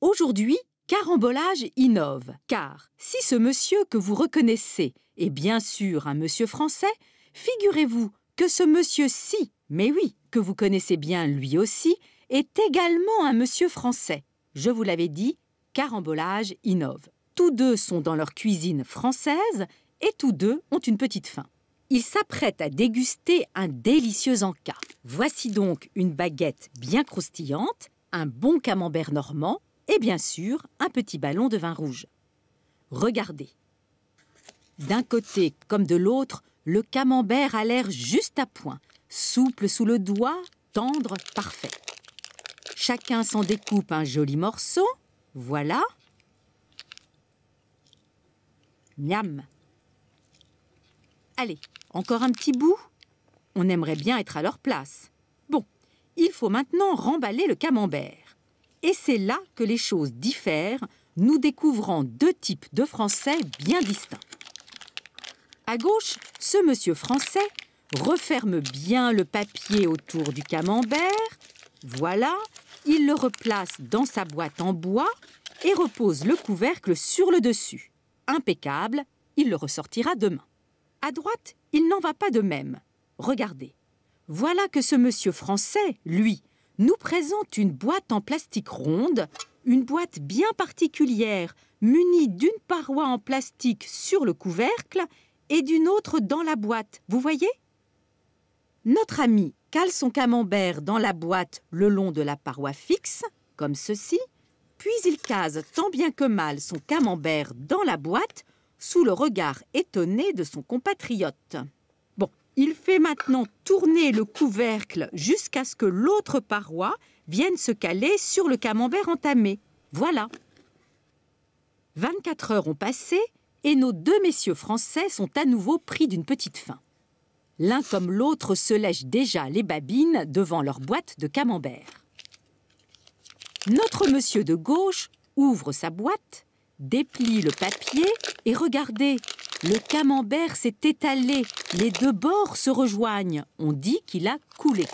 Aujourd'hui, Carambolage innove, car si ce monsieur que vous reconnaissez est bien sûr un monsieur français, figurez-vous que ce monsieur-ci, mais oui, que vous connaissez bien lui aussi, est également un monsieur français. Je vous l'avais dit, Carambolage innove. Tous deux sont dans leur cuisine française et tous deux ont une petite faim. Ils s'apprêtent à déguster un délicieux encas. Voici donc une baguette bien croustillante, un bon camembert normand et bien sûr un petit ballon de vin rouge. Regardez. D'un côté comme de l'autre, le camembert a l'air juste à point, souple sous le doigt, tendre, parfait. Chacun s'en découpe un joli morceau. Voilà. Miam. Allez, encore un petit bout. On aimerait bien être à leur place. Bon, il faut maintenant remballer le camembert. Et c'est là que les choses diffèrent, nous découvrant deux types de Français bien distincts. À gauche, ce monsieur français referme bien le papier autour du camembert. Voilà, il le replace dans sa boîte en bois et repose le couvercle sur le dessus. Impeccable, il le ressortira demain. À droite, il n'en va pas de même. Regardez, voilà que ce monsieur français, lui, nous présente une boîte en plastique ronde, une boîte bien particulière, munie d'une paroi en plastique sur le couvercle et d'une autre dans la boîte. Vous voyez? Notre ami cale son camembert dans la boîte le long de la paroi fixe, comme ceci, puis il case tant bien que mal son camembert dans la boîte sous le regard étonné de son compatriote. Bon, il fait maintenant tourner le couvercle jusqu'à ce que l'autre paroi vienne se caler sur le camembert entamé. Voilà. 24 heures ont passé et nos deux messieurs français sont à nouveau pris d'une petite faim. L'un comme l'autre se lèchent déjà les babines devant leur boîte de camembert. Notre monsieur de gauche ouvre sa boîte, déplie le papier et regardez, le camembert s'est étalé, les deux bords se rejoignent. On dit qu'il a coulé.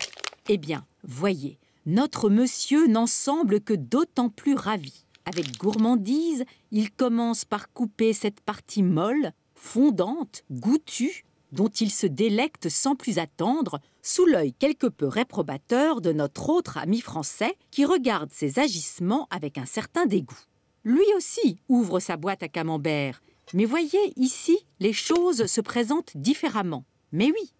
Eh bien, voyez, notre monsieur n'en semble que d'autant plus ravi. Avec gourmandise, il commence par couper cette partie molle, fondante, goûtue, dont il se délecte sans plus attendre, sous l'œil quelque peu réprobateur de notre autre ami français qui regarde ses agissements avec un certain dégoût. Lui aussi ouvre sa boîte à camembert. Mais voyez, ici, les choses se présentent différemment. Mais oui,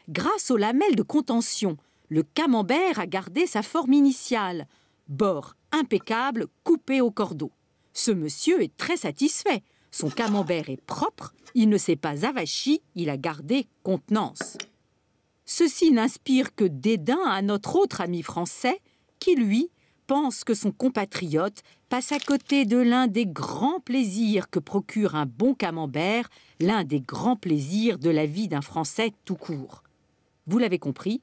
grâce aux lamelles de contention, le camembert a gardé sa forme initiale. Bord impeccable, coupé au cordeau. Ce monsieur est très satisfait. Son camembert est propre, il ne s'est pas avachi, il a gardé contenance. Ceci n'inspire que dédain à notre autre ami français qui, lui, pense que son compatriote passe à côté de l'un des grands plaisirs que procure un bon camembert, l'un des grands plaisirs de la vie d'un Français tout court. Vous l'avez compris,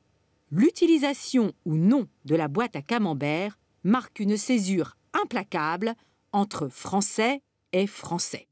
l'utilisation ou non de la boîte à camembert marque une césure implacable entre Français et Français.